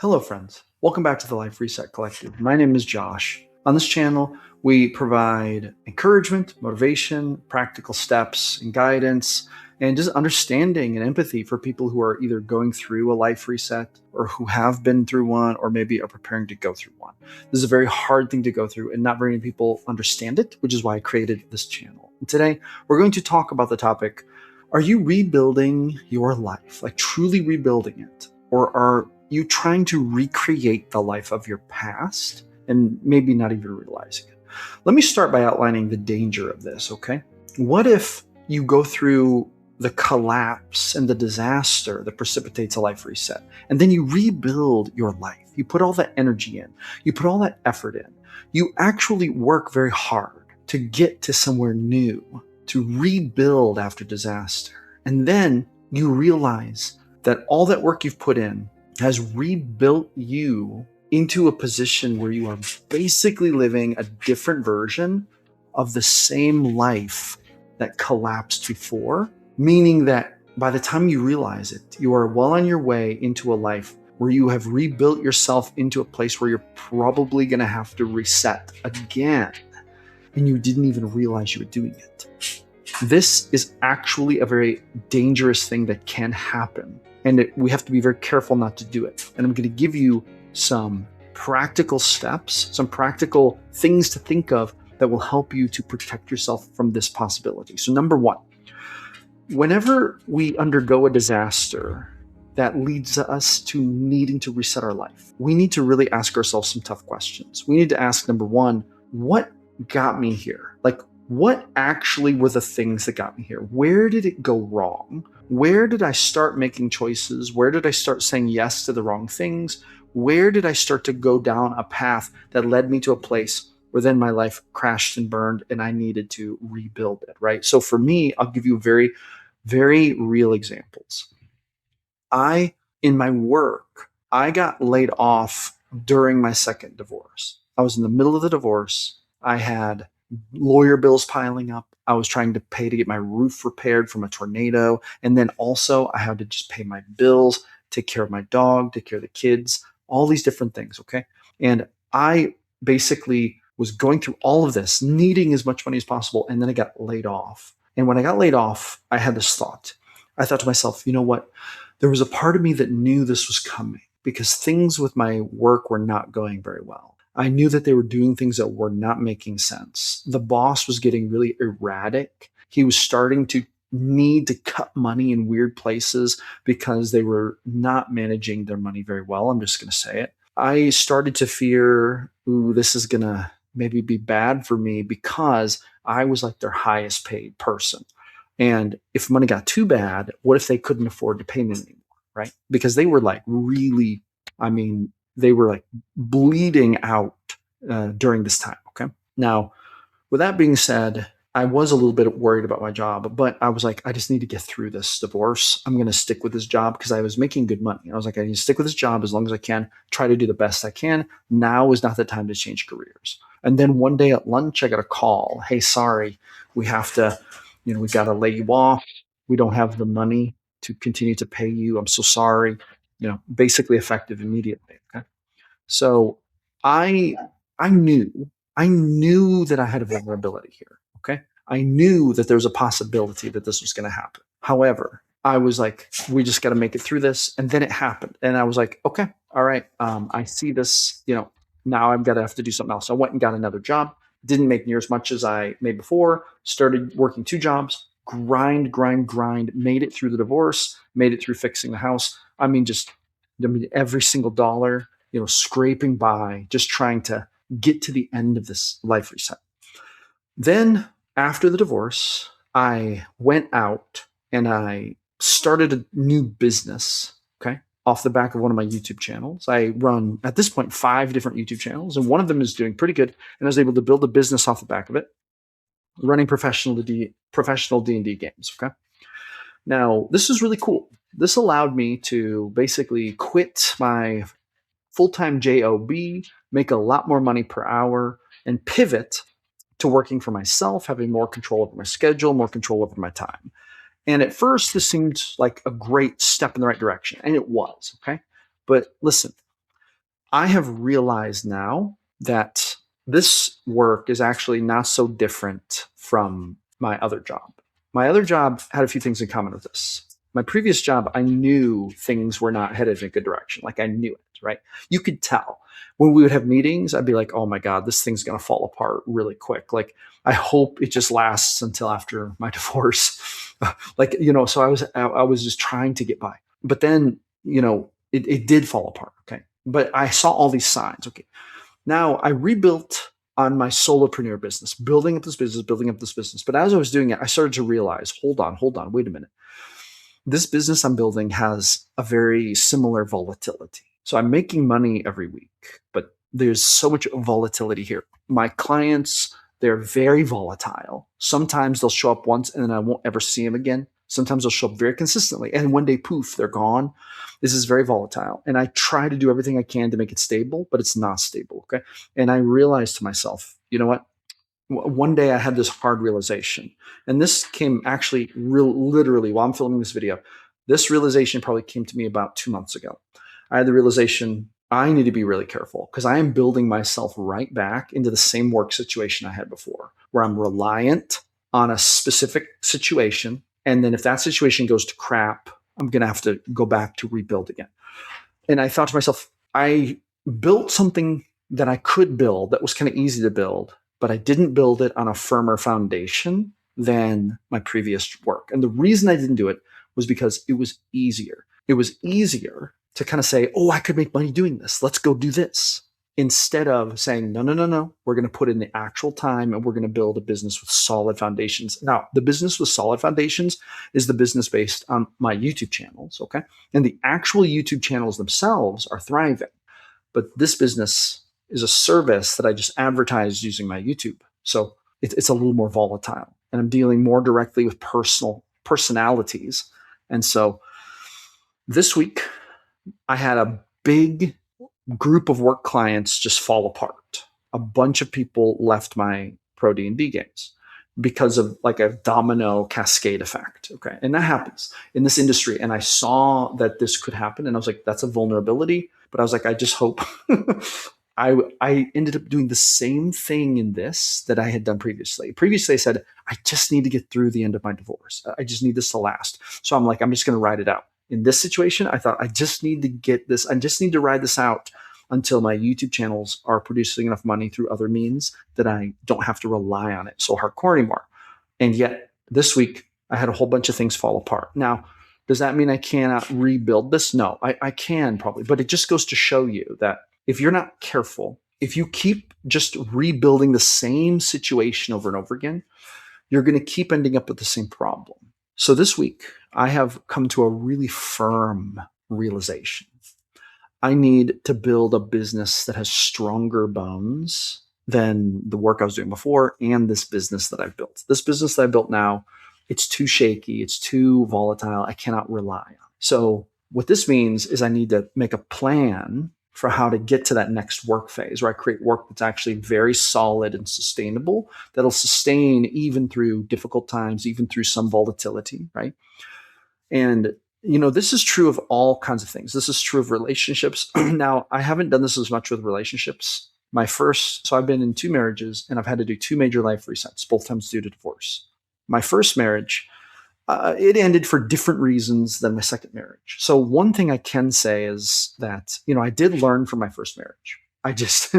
Hello, friends. Welcome back to the Life Reset Collective. My name is Josh. On this channel, we provide encouragement, motivation, practical steps, and guidance, and just understanding and empathy for people who are either going through a life reset or who have been through one or maybe are preparing to go through one. This is a very hard thing to go through, and not very many people understand it, which is why I created this channel. And today, we're going to talk about the topic, are you rebuilding your life, like truly rebuilding it? Or are you trying to recreate the life of your past and maybe not even realizing it? Let me start by outlining the danger of this, okay? What if you go through the collapse and the disaster that precipitates a life reset, and then you rebuild your life? You put all that energy in, you put all that effort in, you actually work very hard to get to somewhere new, to rebuild after disaster. And then you realize that all that work you've put in has rebuilt you into a position where you are basically living a different version of the same life that collapsed before, meaning that by the time you realize it, you are well on your way into a life where you have rebuilt yourself into a place where you're probably going to have to reset again, and you didn't even realize you were doing it. This is actually a very dangerous thing that can happen. And we have to be very careful not to do it. And I'm going to give you some practical steps, some practical things to think of that will help you to protect yourself from this possibility. So number one, whenever we undergo a disaster that leads us to needing to reset our life, we need to really ask ourselves some tough questions. We need to ask, number one, what got me here? Like, what actually were the things that got me here? Where did it go wrong? Where did I start making choices? Where did I start saying yes to the wrong things? Where did I start to go down a path that led me to a place where then my life crashed and burned and I needed to rebuild it, right? So for me, I'll give you very, very real examples. In my work, I got laid off during my second divorce. I was in the middle of the divorce. I had lawyer bills piling up. I was trying to pay to get my roof repaired from a tornado. And then also I had to just pay my bills, take care of my dog, take care of the kids, all these different things. Okay. And I basically was going through all of this, needing as much money as possible. And then I got laid off. And when I got laid off, I had this thought. I thought to myself, you know what? There was a part of me that knew this was coming because things with my work were not going very well. I knew that they were doing things that were not making sense. The boss was getting really erratic. He was starting to need to cut money in weird places because they were not managing their money very well. I'm just going to say it. I started to fear, ooh, this is going to maybe be bad for me because I was like their highest paid person. And if money got too bad, what if they couldn't afford to pay me anymore, right? Because they were like really, they were like bleeding out during this time. Okay. Now, with that being said, I was a little bit worried about my job, but I was like, I just need to get through this divorce. I'm going to stick with this job because I was making good money. I was like, I need to stick with this job as long as I can, try to do the best I can. Now is not the time to change careers. And then one day at lunch, I got a call. Hey, sorry, we have to, we got to lay you off. We don't have the money to continue to pay you. I'm so sorry. Basically effective immediately. Okay. So I I knew that I had a vulnerability here. Okay. I knew that there was a possibility that this was going to happen. However, I was like, we just got to make it through this. And then it happened. And I was like, okay, all right. I see this, now I've got to have to do something else. I went and got another job. Didn't make near as much as I made before. Started working two jobs, grind, made it through the divorce, made it through fixing the house. Every single dollar, scraping by, just trying to get to the end of this life reset. Then after the divorce, I went out and I started a new business, okay, off the back of one of my YouTube channels. I run, at this point, 5 different YouTube channels, and one of them is doing pretty good, and I was able to build a business off the back of it, running professional D&D games, okay? Now, this is really cool. This allowed me to basically quit my full-time job, make a lot more money per hour, and pivot to working for myself, having more control over my schedule, more control over my time. And at first, this seemed like a great step in the right direction, and it was, okay? But listen, I have realized now that this work is actually not so different from my other job. My other job had a few things in common with this. My previous job, I knew things were not headed in a good direction. Like I knew it, right? You could tell when we would have meetings, I'd be like, oh my God, this thing's going to fall apart really quick. Like, I hope it just lasts until after my divorce. So I was just trying to get by. But then, it did fall apart. Okay. But I saw all these signs. Okay. Now I rebuilt on my solopreneur business, building up this business, building up this business. But as I was doing it, I started to realize, hold on, wait a minute. This business I'm building has a very similar volatility. So I'm making money every week, but there's so much volatility here. My clients, they're very volatile. Sometimes they'll show up once and then I won't ever see them again. Sometimes they'll show up very consistently. And one day, poof, they're gone. This is very volatile. And I try to do everything I can to make it stable, but it's not stable. Okay. And I realized to myself, you know what? One day I had this hard realization. And this came actually literally while I'm filming this video. This realization probably came to me about 2 months ago. I had the realization I need to be really careful because I am building myself right back into the same work situation I had before, where I'm reliant on a specific situation. And then if that situation goes to crap, I'm going to have to go back to rebuild again. And I thought to myself, I built something that I could build that was kind of easy to build, but I didn't build it on a firmer foundation than my previous work. And the reason I didn't do it was because it was easier. It was easier to kind of say, oh, I could make money doing this. Let's go do this. Instead of saying, no, we're going to put in the actual time and we're going to build a business with solid foundations. Now, the business with solid foundations is the business based on my YouTube channels, okay? And the actual YouTube channels themselves are thriving. But this business is a service that I just advertise using my YouTube. So it's a little more volatile. And I'm dealing more directly with personalities. And so this week, I had a big group of work clients just fall apart. A bunch of people left my pro D&D games because of like a domino cascade effect. Okay. And that happens in this industry. And I saw that this could happen. And I was like, that's a vulnerability. But I was like, I just hope I ended up doing the same thing in this that I had done previously. Previously, I said, I just need to get through the end of my divorce. I just need this to last. So I'm like, I'm just going to ride it out. In this situation, I thought I just need to get this. I just need to ride this out until my YouTube channels are producing enough money through other means that I don't have to rely on it so hardcore anymore. And yet this week, I had a whole bunch of things fall apart. Now, does that mean I cannot rebuild this? No, I can probably, but it just goes to show you that if you're not careful, if you keep just rebuilding the same situation over and over again, you're going to keep ending up with the same problem. So this week, I have come to a really firm realization. I need to build a business that has stronger bones than the work I was doing before and this business that I've built. This business that I built now, it's too shaky, it's too volatile. I cannot rely on it. So what this means is I need to make a plan for how to get to that next work phase where I create work that's actually very solid and sustainable, that'll sustain even through difficult times, even through some volatility, right? And, this is true of all kinds of things. This is true of relationships. Now, I haven't done this as much with relationships. So I've been in 2 marriages and I've had to do 2 major life resets, both times due to divorce. My first marriage, it ended for different reasons than my second marriage. So one thing I can say is that, I did learn from my first marriage. I just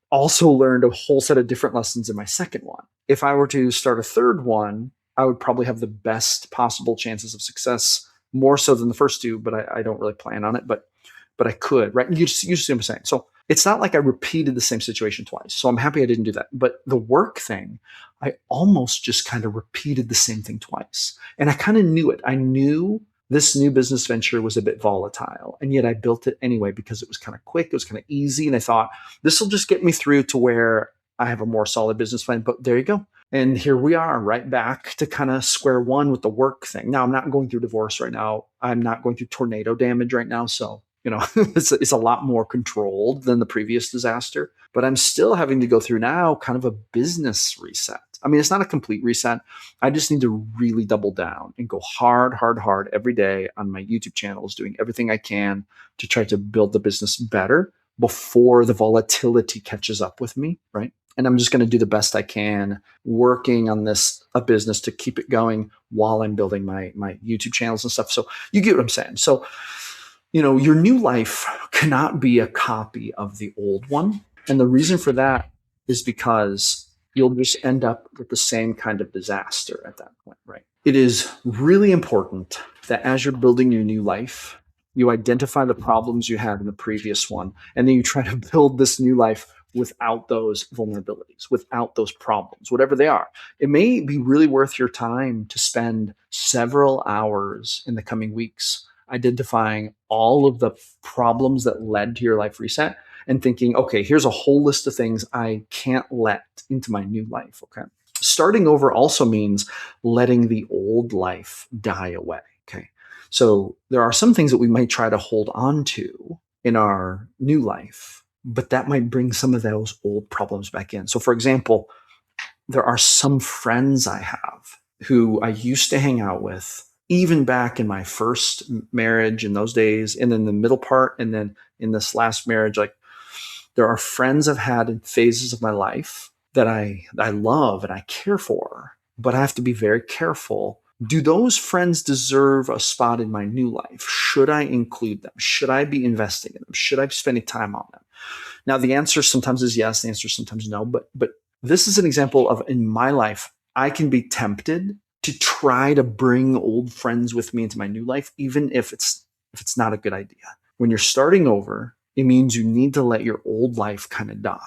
also learned a whole set of different lessons in my second one. If I were to start a third one, I would probably have the best possible chances of success, more so than the first 2, but I don't really plan on it, but I could, right? You see what I'm saying? So it's not like I repeated the same situation twice. So I'm happy I didn't do that. But the work thing, I almost just kind of repeated the same thing twice. And I kind of knew it. I knew this new business venture was a bit volatile. And yet I built it anyway because it was kind of quick. It was kind of easy. And I thought, this will just get me through to where I have a more solid business plan. But there you go. And here we are, right back to kind of square one with the work thing. Now, I'm not going through divorce right now. I'm not going through tornado damage right now. So, it's a lot more controlled than the previous disaster. But I'm still having to go through now kind of a business reset. I mean, it's not a complete reset. I just need to really double down and go hard every day on my YouTube channels, doing everything I can to try to build the business better before the volatility catches up with me, right? And I'm just going to do the best I can working on a business to keep it going while I'm building my YouTube channels and stuff. So you get what I'm saying. So, your new life cannot be a copy of the old one. And the reason for that is because you'll just end up with the same kind of disaster at that point, right? It is really important that as you're building your new life, you identify the problems you had in the previous one, and then you try to build this new life without those vulnerabilities, without those problems, whatever they are. It may be really worth your time to spend several hours in the coming weeks identifying all of the problems that led to your life reset and thinking, okay, here's a whole list of things I can't let into my new life. Okay. Starting over also means letting the old life die away. Okay. So there are some things that we might try to hold on to in our new life, but that might bring some of those old problems back in. So, for example, there are some friends I have who I used to hang out with, even back in my first marriage in those days, and then the middle part, and then in this last marriage. Like, there are friends I've had in phases of my life that I love and I care for, but I have to be very careful. Do those friends deserve a spot in my new life? Should I include them? Should I be investing in them? Should I be spending time on them? Now, the answer sometimes is yes. The answer sometimes no. But this is an example of, in my life, I can be tempted to try to bring old friends with me into my new life, even if it's not a good idea. When you're starting over, it means you need to let your old life kind of die.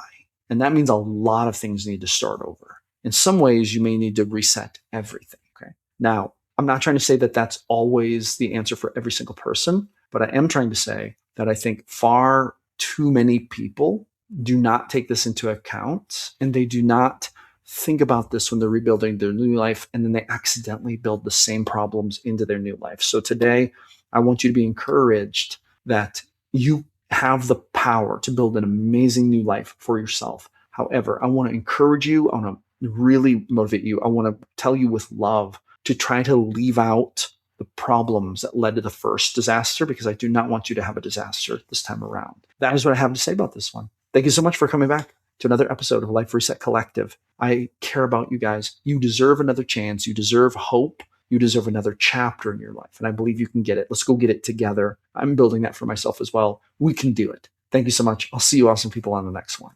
And that means a lot of things need to start over. In some ways, you may need to reset everything. Okay. Now, I'm not trying to say that that's always the answer for every single person, but I am trying to say that I think far too many people do not take this into account, and they do not think about this when they're rebuilding their new life, and then they accidentally build the same problems into their new life. So today, I want you to be encouraged that you have the power to build an amazing new life for yourself. However, I want to encourage you. I want to really motivate you. I want to tell you with love to try to leave out the problems that led to the first disaster, because I do not want you to have a disaster this time around. That is what I have to say about this one. Thank you so much for coming back to another episode of Life Reset Collective. I care about you guys. You deserve another chance. You deserve hope. You deserve another chapter in your life. And I believe you can get it. Let's go get it together. I'm building that for myself as well. We can do it. Thank you so much. I'll see you awesome people on the next one.